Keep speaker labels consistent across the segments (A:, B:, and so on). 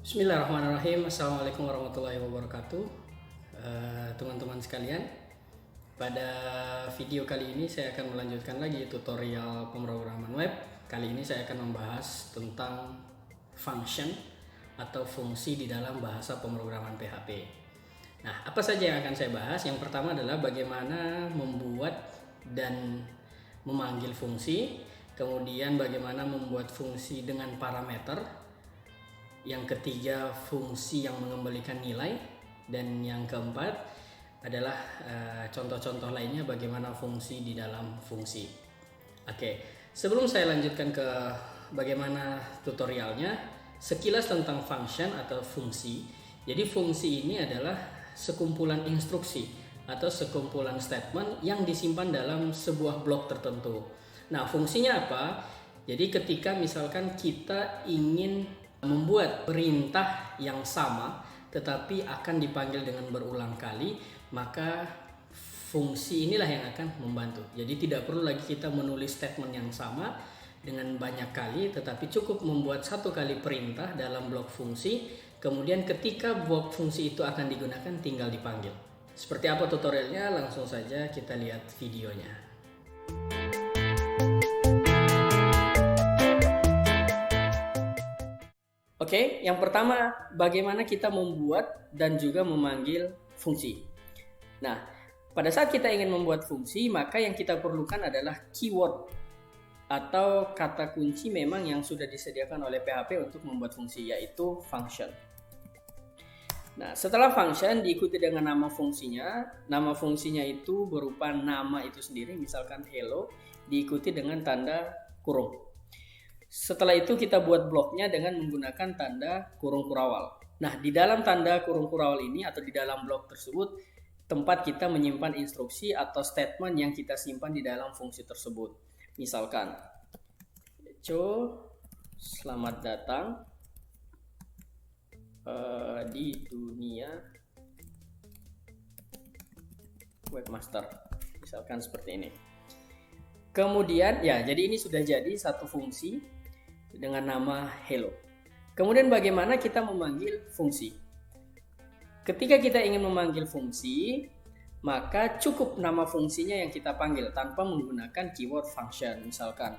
A: Bismillahirrahmanirrahim. Assalamualaikum warahmatullahi wabarakatuh. Teman-teman sekalian, pada video kali ini saya akan melanjutkan lagi tutorial pemrograman web. Kali ini saya akan membahas tentang function atau fungsi di dalam bahasa pemrograman PHP. Nah, apa saja yang akan saya bahas? Yang pertama adalah bagaimana membuat dan memanggil fungsi, kemudian bagaimana membuat fungsi dengan parameter, yang ketiga fungsi yang mengembalikan nilai, dan yang keempat adalah contoh-contoh lainnya bagaimana fungsi di dalam fungsi. Oke, sebelum saya lanjutkan ke bagaimana tutorialnya, sekilas tentang function atau fungsi. Jadi fungsi ini adalah sekumpulan instruksi atau sekumpulan statement yang disimpan dalam sebuah blok tertentu. Nah, fungsinya apa? Jadi ketika misalkan kita ingin membuat perintah yang sama tetapi akan dipanggil dengan berulang kali, maka fungsi inilah yang akan membantu. Jadi tidak perlu lagi kita menulis statement yang sama dengan banyak kali, tetapi cukup membuat satu kali perintah dalam blok fungsi, kemudian ketika blok fungsi itu akan digunakan tinggal dipanggil. Seperti apa tutorialnya? Langsung saja kita lihat videonya. Oke, yang pertama bagaimana kita membuat dan juga memanggil fungsi. Nah, pada saat kita ingin membuat fungsi, maka yang kita perlukan adalah keyword atau kata kunci memang yang sudah disediakan oleh PHP untuk membuat fungsi, yaitu function. Nah, setelah function diikuti dengan nama fungsinya. Nama fungsinya itu berupa nama itu sendiri, misalkan hello, diikuti dengan tanda kurung. Setelah itu kita buat bloknya dengan menggunakan tanda kurung kurawal. Nah, di dalam tanda kurung kurawal ini atau di dalam blok tersebut tempat kita menyimpan instruksi atau statement yang kita simpan di dalam fungsi tersebut. Misalkan, selamat datang di dunia webmaster. Misalkan seperti ini. Kemudian, ya, jadi ini sudah jadi satu fungsi dengan nama hello. Kemudian bagaimana kita memanggil fungsi? Ketika kita ingin memanggil fungsi, maka cukup nama fungsinya yang kita panggil tanpa menggunakan keyword function, misalkan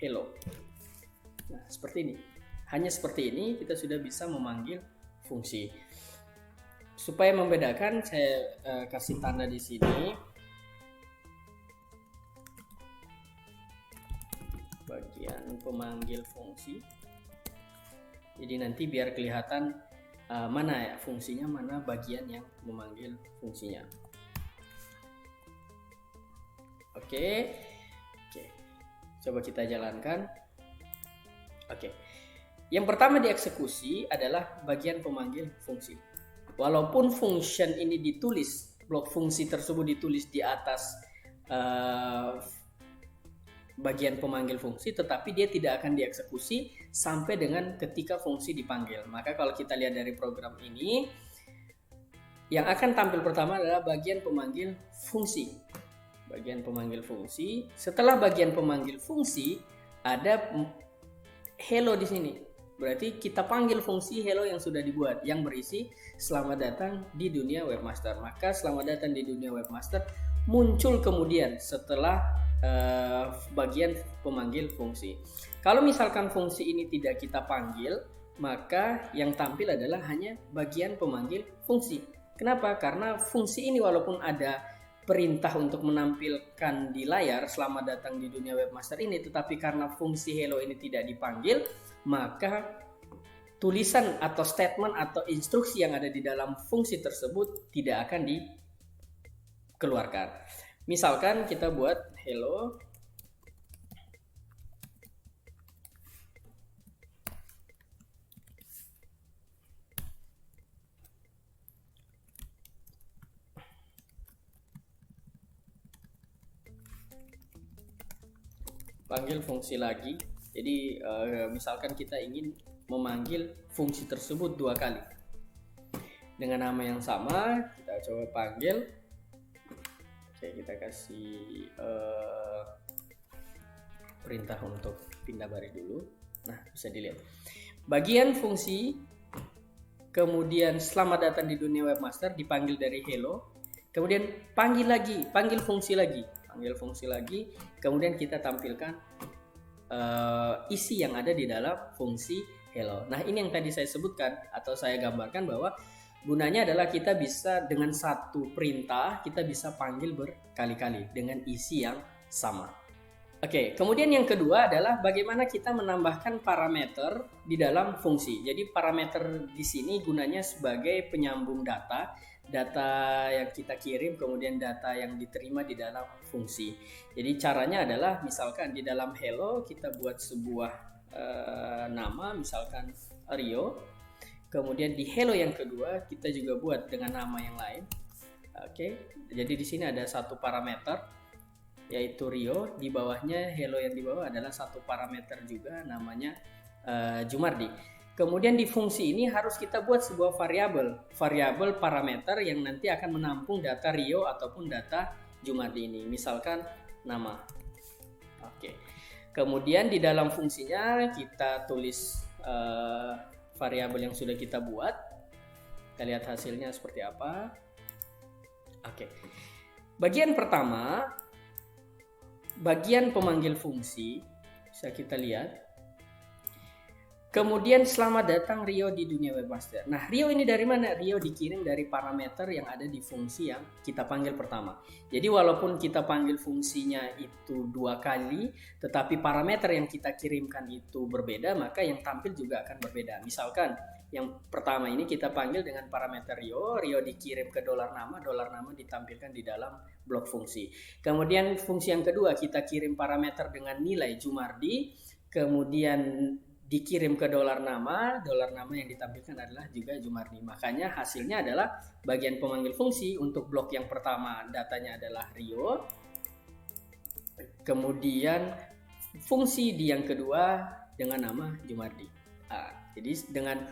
A: hello. Nah, seperti ini. Hanya seperti ini kita sudah bisa memanggil fungsi. Supaya membedakan, saya kasih tanda di sini. Bagian pemanggil fungsi. Jadi nanti biar kelihatan mana ya fungsinya, mana bagian yang memanggil fungsinya. Oke. Coba kita jalankan. Oke. Yang pertama dieksekusi adalah bagian pemanggil fungsi. Walaupun function ini ditulis, blok fungsi tersebut ditulis di atas bagian pemanggil fungsi, tetapi dia tidak akan dieksekusi sampai dengan ketika fungsi dipanggil. Maka kalau kita lihat dari program ini, yang akan tampil pertama adalah bagian pemanggil fungsi. Bagian pemanggil fungsi. Setelah bagian pemanggil fungsi, ada hello di sini. Berarti kita panggil fungsi hello yang sudah dibuat, yang berisi selamat datang di dunia webmaster. Maka selamat datang di dunia webmaster muncul kemudian setelah bagian pemanggil fungsi. Kalau misalkan fungsi ini tidak kita panggil, maka yang tampil adalah hanya bagian pemanggil fungsi. Kenapa? Karena fungsi ini walaupun ada perintah untuk menampilkan di layar selamat datang di dunia webmaster ini, tetapi karena fungsi hello ini tidak dipanggil, maka tulisan atau statement atau instruksi yang ada di dalam fungsi tersebut tidak akan dikeluarkan. Misalkan kita buat hello panggil fungsi lagi. Jadi misalkan kita ingin memanggil fungsi tersebut 2 kali dengan nama yang sama, kita coba panggil. Oke, kita kasih perintah untuk pindah baris dulu. Nah, bisa dilihat bagian fungsi kemudian selamat datang di dunia webmaster, dipanggil dari hello, kemudian panggil fungsi lagi, kemudian kita tampilkan isi yang ada di dalam fungsi hello. Nah, ini yang tadi saya sebutkan atau saya gambarkan bahwa gunanya adalah kita bisa dengan satu perintah kita bisa panggil berkali-kali dengan isi yang sama. Oke, kemudian yang kedua adalah bagaimana kita menambahkan parameter di dalam fungsi. Jadi parameter di sini gunanya sebagai penyambung data yang kita kirim, kemudian data yang diterima di dalam fungsi. Jadi caranya adalah misalkan di dalam hello kita buat sebuah nama, misalkan Rio. Kemudian di hello yang kedua kita juga buat dengan nama yang lain. Oke, jadi di sini ada satu parameter yaitu Rio, di bawahnya hello yang di bawah adalah satu parameter juga namanya Jumardi. Kemudian di fungsi ini harus kita buat sebuah variabel parameter yang nanti akan menampung data Rio ataupun data Jumardi ini, misalkan nama. Oke. Kemudian di dalam fungsinya kita tulis variabel yang sudah kita buat. Kita lihat hasilnya seperti apa. Oke. Bagian pertama, bagian pemanggil fungsi, bisa kita lihat. Kemudian selamat datang Rio di dunia webmaster. Nah, Rio ini dari mana? Rio dikirim dari parameter yang ada di fungsi yang kita panggil pertama. Jadi walaupun kita panggil fungsinya itu 2 kali, tetapi parameter yang kita kirimkan itu berbeda, maka yang tampil juga akan berbeda. Misalkan yang pertama ini kita panggil dengan parameter Rio dikirim ke $nama ditampilkan di dalam blok fungsi. Kemudian fungsi yang kedua kita kirim parameter dengan nilai Jumardi, kemudian dikirim ke $nama yang ditampilkan adalah juga Jumardi. Makanya hasilnya adalah bagian pemanggil fungsi untuk blok yang pertama datanya adalah Rio. Kemudian fungsi di yang kedua dengan nama Jumardi. Jadi dengan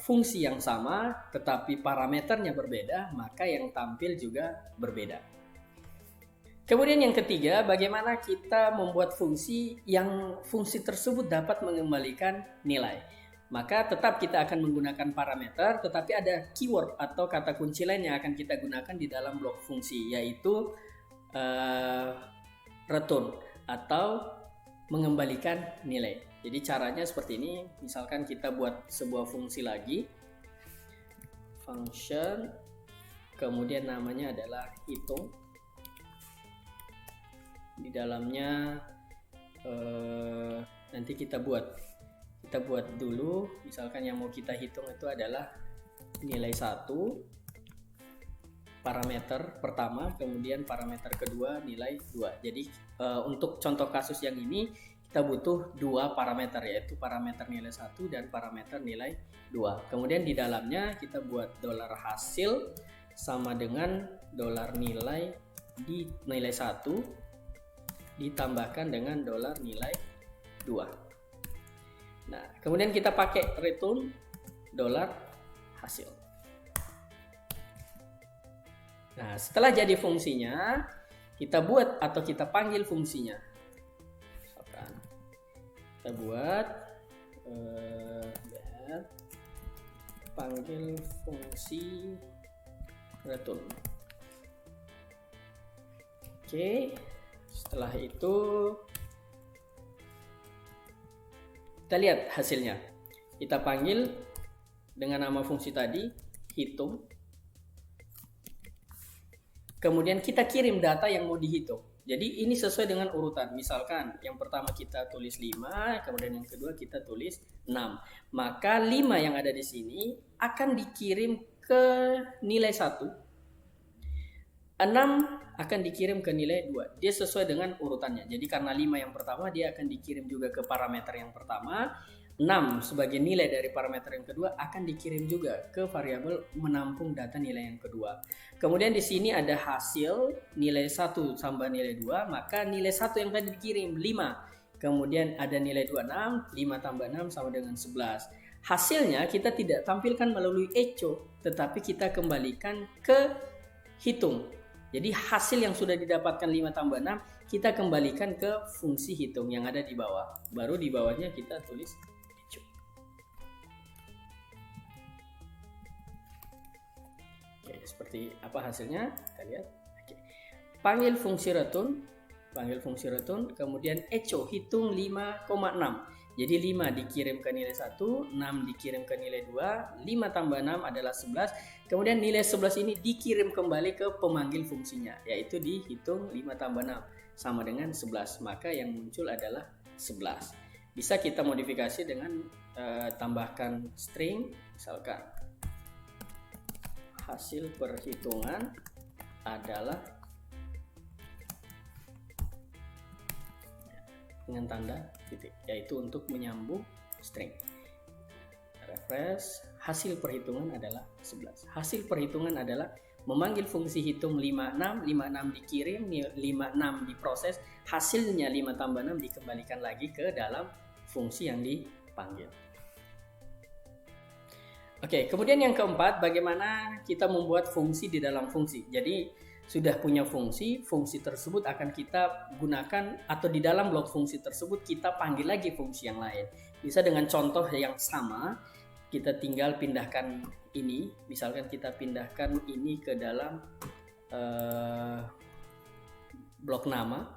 A: fungsi yang sama tetapi parameternya berbeda, maka yang tampil juga berbeda. Kemudian yang ketiga, bagaimana kita membuat fungsi yang fungsi tersebut dapat mengembalikan nilai. Maka tetap kita akan menggunakan parameter, tetapi ada keyword atau kata kunci lain yang akan kita gunakan di dalam blok fungsi, yaitu return atau mengembalikan nilai. Jadi caranya seperti ini, misalkan kita buat sebuah fungsi lagi, function, kemudian namanya adalah hitung. Di dalamnya nanti kita buat dulu, misalkan yang mau kita hitung itu adalah nilai 1 parameter pertama, kemudian parameter kedua nilai 2. Jadi untuk contoh kasus yang ini kita butuh 2 parameter, yaitu parameter nilai 1 dan parameter nilai 2. Kemudian di dalamnya kita buat $hasil sama dengan $nilai di nilai 1 ditambahkan dengan $nilai 2. Nah, kemudian kita pakai return $hasil. Nah, setelah jadi fungsinya, kita buat atau kita panggil fungsinya. Misalkan kita buat panggil fungsi return. Oke. Setelah itu kita lihat hasilnya. Kita panggil dengan nama fungsi tadi, hitung. Kemudian kita kirim data yang mau dihitung. Jadi ini sesuai dengan urutan. Misalkan yang pertama kita tulis 5, kemudian yang kedua kita tulis 6. Maka 5 yang ada di sini akan dikirim ke nilai 1. 6 akan dikirim ke nilai 2. Dia sesuai dengan urutannya. Jadi karena 5 yang pertama dia akan dikirim juga ke parameter yang pertama. 6 sebagai nilai dari parameter yang kedua akan dikirim juga ke variabel menampung data nilai yang kedua. Kemudian di sini ada hasil nilai 1 tambah nilai 2, maka nilai 1 yang tadi dikirim 5. Kemudian ada nilai 2 6, 5 tambah 6 sama dengan 11. Hasilnya kita tidak tampilkan melalui echo, tetapi kita kembalikan ke hitung. Jadi hasil yang sudah didapatkan 5 tambah 6 kita kembalikan ke fungsi hitung yang ada di bawah. Baru di bawahnya kita tulis echo. seperti apa hasilnya kita lihat. Oke. Panggil fungsi return, kemudian echo hitung 5,6. Jadi 5 dikirim ke nilai 1, 6 dikirim ke nilai 2, 5 tambah 6 adalah 11. Kemudian nilai 11 ini dikirim kembali ke pemanggil fungsinya, yaitu dihitung 5 tambah 6 sama dengan 11. Maka yang muncul adalah 11. Bisa kita modifikasi dengan tambahkan string, misalkan hasil perhitungan adalah dengan tanda titik, yaitu untuk menyambung string. Refresh, hasil perhitungan adalah 11. Hasil perhitungan adalah memanggil fungsi hitung 56, 56 dikirim, 56 diproses, hasilnya 5 tambah 6 dikembalikan lagi ke dalam fungsi yang dipanggil. Oke, kemudian yang keempat, bagaimana kita membuat fungsi di dalam fungsi. Jadi sudah punya fungsi tersebut akan kita gunakan, atau di dalam blok fungsi tersebut kita panggil lagi fungsi yang lain. Bisa dengan contoh yang sama, kita tinggal pindahkan ini, misalkan kita pindahkan ini ke dalam blok nama,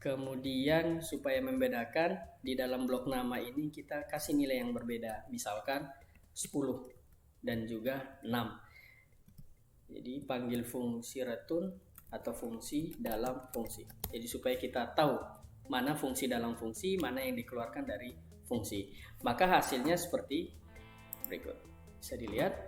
A: kemudian supaya membedakan di dalam blok nama ini kita kasih nilai yang berbeda, misalkan 10 dan juga 6. Jadi panggil fungsi return atau fungsi dalam fungsi. Jadi supaya kita tahu mana fungsi dalam fungsi, mana yang dikeluarkan dari fungsi. Maka hasilnya seperti berikut. Bisa dilihat.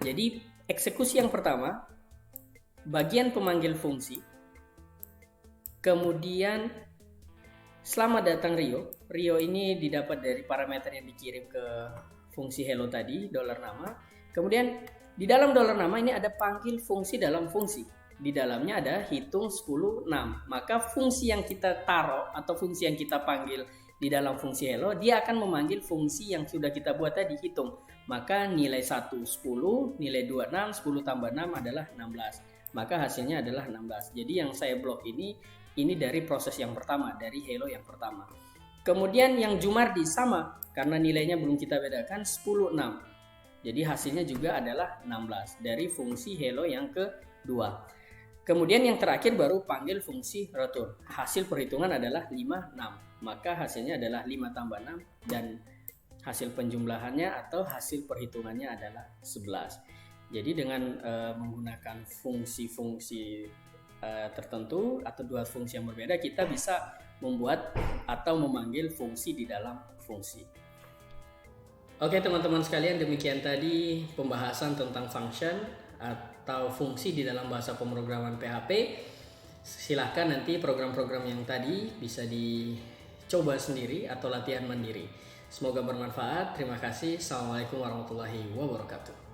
A: Jadi eksekusi yang pertama, bagian pemanggil fungsi, kemudian selamat datang Rio. Rio ini didapat dari parameter yang dikirim ke fungsi hello tadi, $nama. Kemudian di dalam $nama ini ada panggil fungsi dalam fungsi. Di dalamnya ada hitung 10, 6. Maka fungsi yang kita taruh atau fungsi yang kita panggil di dalam fungsi hello, dia akan memanggil fungsi yang sudah kita buat tadi, hitung. Maka nilai 1 10, nilai 2 6, 10 tambah 6 adalah 16. Maka hasilnya adalah 16. Jadi yang saya blok ini dari proses yang pertama, dari hello yang pertama. Kemudian yang Jumardi sama, karena nilainya belum kita bedakan, 10, 6. Jadi hasilnya juga adalah 16 dari fungsi hello yang kedua. Kemudian yang terakhir baru panggil fungsi return. Hasil perhitungan adalah 5, 6. Maka hasilnya adalah 5 tambah 6 dan hasil penjumlahannya atau hasil perhitungannya adalah 11. Jadi dengan menggunakan fungsi-fungsi tertentu atau dua fungsi yang berbeda, kita bisa membuat atau memanggil fungsi di dalam fungsi. Oke teman-teman sekalian, demikian tadi pembahasan tentang function atau fungsi di dalam bahasa pemrograman PHP. Silahkan nanti program-program yang tadi bisa dicoba sendiri atau latihan mandiri. Semoga bermanfaat. Terima kasih. Assalamualaikum warahmatullahi wabarakatuh.